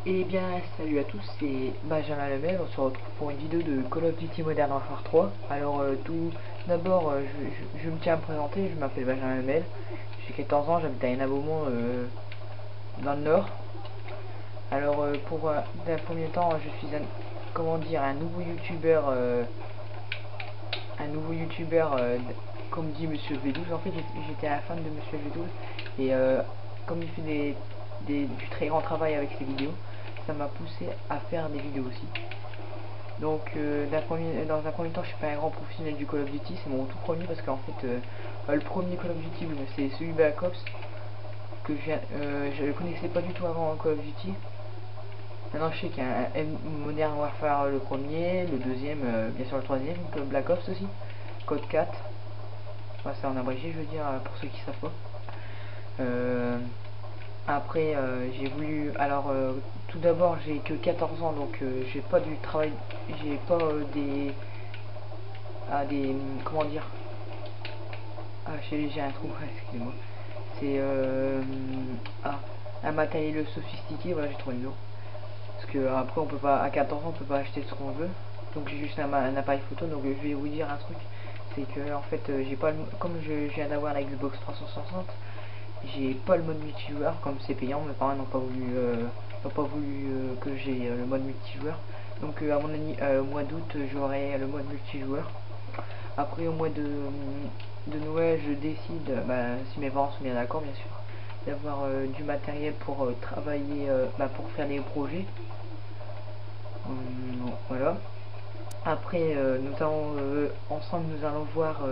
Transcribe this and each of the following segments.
Eh bien, salut à tous, c'est Benjamin Lemel. On se retrouve pour une vidéo de Call of Duty Modern Warfare 3. Alors, tout d'abord, je me tiens à me présenter. Je m'appelle Benjamin Lemel. J'ai 14 ans, j'habite à Hénin-Beaumont, dans le Nord. Alors, dans un premier temps, je suis un nouveau youtubeur, comme dit Monsieur V12. En fait, j'étais un fan de Monsieur V12 et comme il fait du très grand travail avec ses vidéos, ça m'a poussé à faire des vidéos aussi. Donc dans un premier temps, je suis pas un grand professionnel du Call of Duty, c'est mon tout premier parce qu'en fait le premier Call of Duty c'est celui Black Ops que je ne connaissais pas du tout avant Call of Duty. Maintenant je sais qu'il y a un Modern Warfare le premier, le deuxième, bien sûr le troisième, Black Ops aussi, Code 4, enfin, c'est en abrégé je veux dire pour ceux qui savent pas. Après j'ai voulu, alors tout d'abord j'ai que 14 ans donc j'ai pas du travail, j'ai pas comment dire, j'ai un trou, excusez-moi, c'est un matériel sophistiqué, voilà j'ai trouvé le mot, parce que après on peut pas, à 14 ans on peut pas acheter ce qu'on veut, donc j'ai juste un appareil photo, donc je vais vous dire un truc, c'est que en fait j'ai pas comme je viens d'avoir la Xbox 360, j'ai pas le mode multijoueur, comme c'est payant, mes parents n'ont pas voulu que j'ai le mode multijoueur. Donc à mon avis, au mois d'août, j'aurai le mode multijoueur. Après au mois de Noël, je décide, si mes parents sont bien d'accord bien sûr, d'avoir du matériel pour travailler, pour faire des projets. Voilà. Après, ensemble, nous allons voir,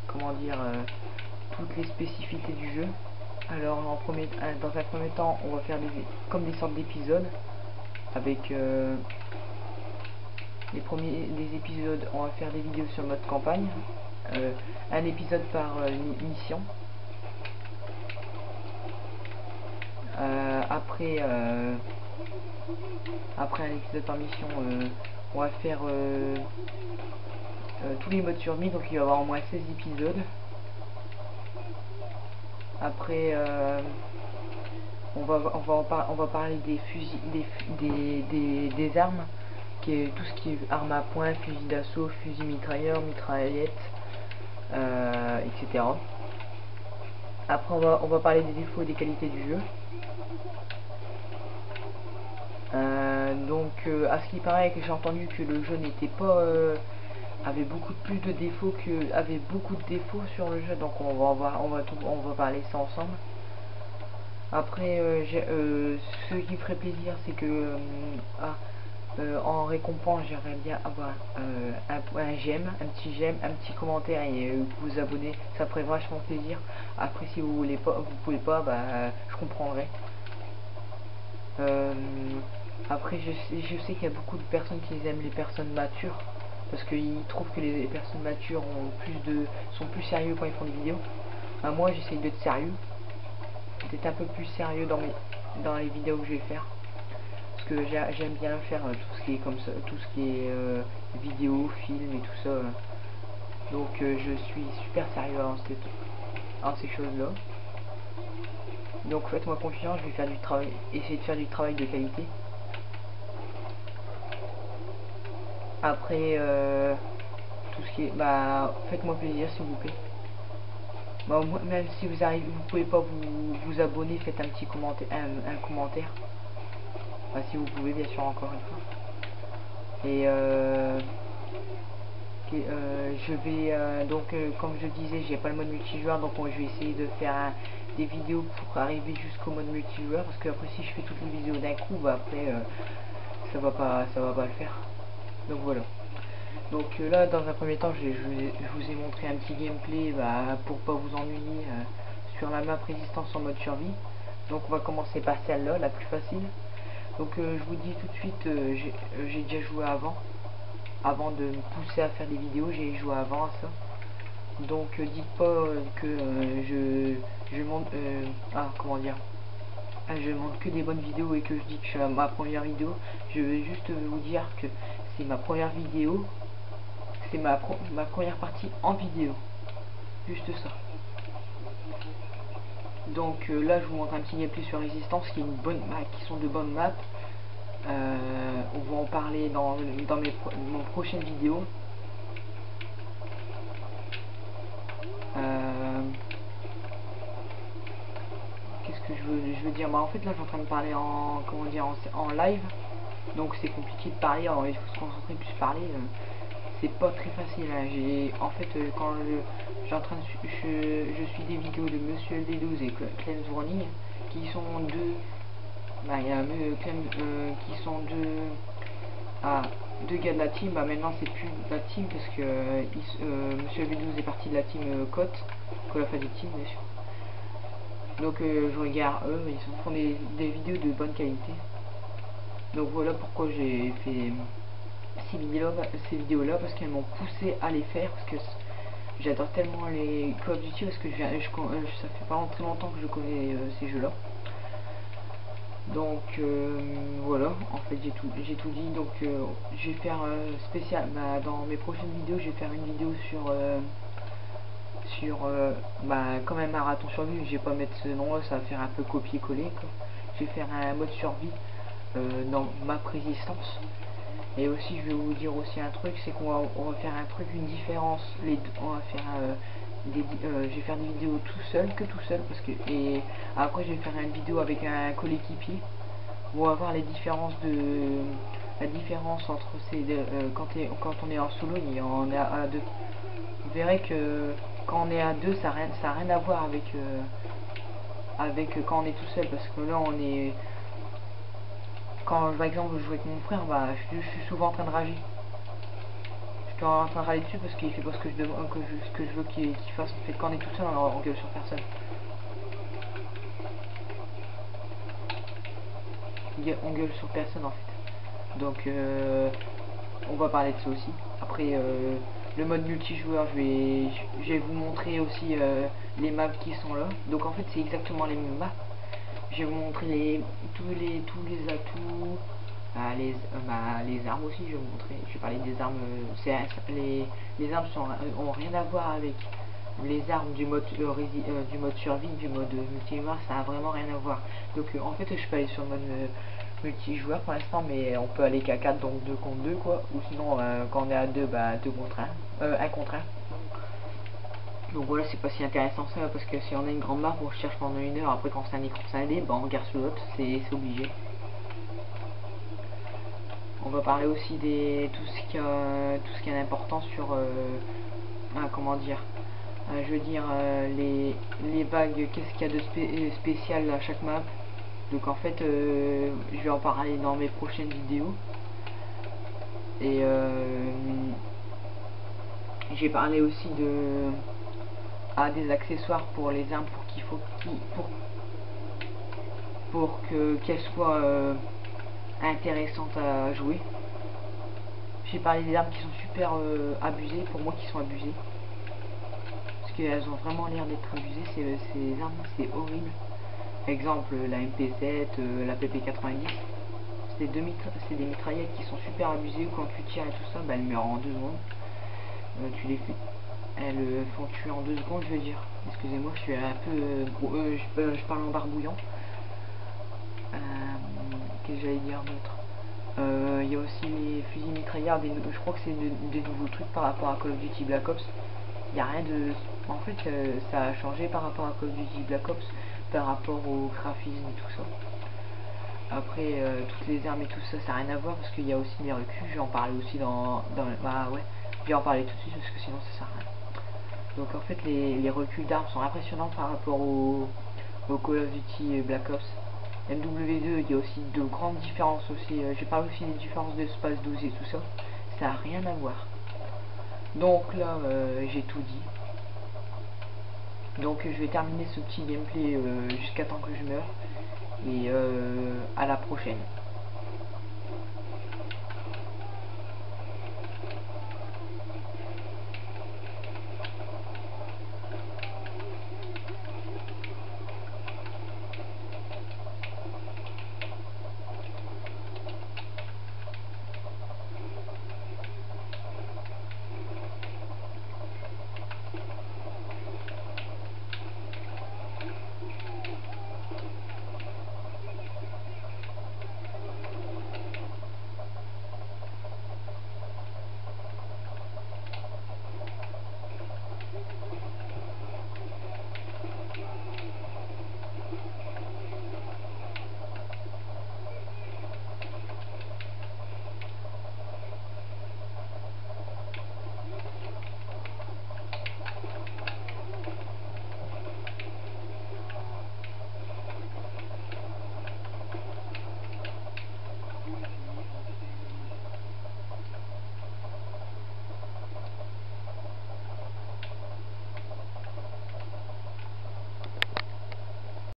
comment dire, toutes les spécificités du jeu. Alors dans un premier temps, on va faire comme des sortes d'épisodes avec des épisodes. On va faire des vidéos sur le mode campagne, un épisode par mission. Après un épisode par mission, on va faire tous les modes survie, donc il va y avoir au moins 16 épisodes. Après on va parler des fusils, des armes, tout ce qui est arme à poing, fusil d'assaut, fusil mitrailleur, mitraillette, etc. Après on va parler des défauts et des qualités du jeu. À ce qui paraît, que j'ai entendu que le jeu n'était pas avait beaucoup plus de défauts avait beaucoup de défauts sur le jeu, donc on va parler ça ensemble. Après ce qui me ferait plaisir, c'est que en récompense j'aimerais bien avoir un j'aime, un petit j'aime, un petit commentaire et vous abonner, ça ferait vachement plaisir. Après si vous voulez pas, vous pouvez pas, je comprendrai. Après je sais qu'il y a beaucoup de personnes qui aiment les personnes matures parce qu'ils trouvent que les personnes matures sont plus sérieux quand ils font des vidéos. Moi j'essaye d'être sérieux, d'être un peu plus sérieux dans les vidéos que je vais faire, parce que j'aime bien faire tout ce qui est comme ça, tout ce qui est vidéo, film et tout ça. Donc je suis super sérieux en ces choses là. Donc faites-moi confiance, je vais faire du travail, essayer de faire du travail de qualité. Après tout ce qui est, faites-moi plaisir s'il vous plaît. Même si vous pouvez pas vous abonner, faites un petit commentaire, un commentaire. Si vous pouvez bien sûr, encore une fois. Et je vais comme je disais, j'ai pas le mode multijoueur, donc je vais essayer de faire des vidéos pour arriver jusqu'au mode multijoueur, parce que après si je fais toutes les vidéos d'un coup, après ça va pas le faire. Donc voilà. Donc là dans un premier temps je vous ai montré un petit gameplay pour pas vous ennuyer sur la map résistance en mode survie. Donc on va commencer par celle-là, la plus facile. Donc je vous dis tout de suite, j'ai déjà joué avant de me pousser à faire des vidéos, j'ai joué avant à ça. Donc dites pas que je montre comment dire, je montre que des bonnes vidéos et que je dis que c'est ma première vidéo. Je vais juste vous dire que c'est ma première vidéo, c'est ma première partie en vidéo, juste ça. Donc là je vous montre un petit gameplay sur Résistance qui est une bonne map, qui sont de bonnes maps. On va en parler dans mon prochaine vidéo. Qu'est-ce que je veux dire, bah en fait là je suis en train de parler en comment dire en live, donc c'est compliqué de parler, alors il faut se concentrer plus parler, c'est pas très facile, hein. J'ai en fait quand je suis des vidéos de Monsieur LD12 et Clems Warning qui sont deux, bah il y a qui sont deux gars de la team. Bah maintenant c'est plus de la team parce que Monsieur LD12 est parti de la team Cote, Call of Duty bien sûr. Donc je regarde eux, ils font des vidéos de bonne qualité. Donc voilà pourquoi j'ai fait ces vidéos là parce qu'elles m'ont poussé à les faire, parce que j'adore tellement les Call of Duty, parce que ça fait pas très longtemps que je connais ces jeux là. Donc voilà, en fait j'ai tout dit. Donc je vais faire spécial, bah, dans mes prochaines vidéos je vais faire une vidéo sur comme un marathon survie. Je vais pas mettre ce nom là, ça va faire un peu copier-coller quoi. Je vais faire un mode survie dans ma résistance. Et aussi je vais vous dire aussi un truc, c'est qu'on va faire un truc, une différence, on va faire je vais faire des vidéos tout seul, parce que, et après je vais faire une vidéo avec un coéquipier où on va voir la différence entre ces quand on est en solo et on est à deux. Vous verrez que quand on est à deux, ça n'a rien à voir avec quand on est tout seul, parce que là on est, quand par exemple je joue avec mon frère, bah je suis souvent en train de rager. Je suis en train de râler dessus parce qu'il fait pas ce que je demande, ce que je veux qu'il fasse. En fait, quand on est tout seul, on gueule sur personne. On gueule sur personne en fait. Donc on va parler de ça aussi. Après le mode multijoueur, je vais vous montrer aussi les maps qui sont là. Donc en fait c'est exactement les mêmes maps. Je vais vous montrer tous les atouts, les armes aussi. Je vais parler des armes. Les armes ont rien à voir avec les armes du mode survie, du mode multijoueur. Ça a vraiment rien à voir. Donc en fait je peux aller sur le mode multijoueur pour l'instant, mais on peut aller qu'à 4, donc 2 contre 2 quoi. Ou sinon quand on est à 2, bah 2 contre 1, 1 contre 1. Donc voilà, c'est pas si intéressant ça, parce que si on a une grande map, on cherche pendant une heure, après quand c'est un écran scindé, bah on regarde sur l'autre, c'est obligé. On va parler aussi de tout ce qui est important sur comment dire, je veux dire les bagues, qu'est-ce qu'il y a de spécial à chaque map. Donc en fait je vais en parler dans mes prochaines vidéos. Et j'ai parlé aussi des accessoires pour les armes, pour qu'elles soient intéressantes à jouer. J'ai parlé des armes qui sont super abusées, pour moi qui sont abusées, parce qu'elles ont vraiment l'air d'être abusées, ces armes, c'est horrible. Exemple la MP7, la PP90, c'est des mitraillettes qui sont super abusées, où quand tu tires et tout ça, bah, elles meurent en 2 secondes. Elles font tuer en 2 secondes, je veux dire. Excusez-moi, je suis un peu je parle en barbouillant. Qu'est-ce que j'allais dire d'autre? Il y a aussi les fusils mitrailleurs, je crois que c'est des nouveaux trucs par rapport à Call of Duty Black Ops. Il n'y a rien de... En fait, ça a changé par rapport à Call of Duty Black Ops, par rapport au graphisme et tout ça. Après, toutes les armes et tout ça, ça n'a rien à voir, parce qu'il y a aussi des reculs. Je vais en parler aussi bah ouais, je vais en parler tout de suite, parce que sinon ça sert à rien. Donc en fait, les reculs d'armes sont impressionnants par rapport au Call of Duty Black Ops. MW2, il y a aussi de grandes différences aussi. J'ai parlé aussi des différences d'espace 12 et tout ça. Ça n'a rien à voir. Donc là, j'ai tout dit. Donc je vais terminer ce petit gameplay jusqu'à temps que je meure. Et à la prochaine.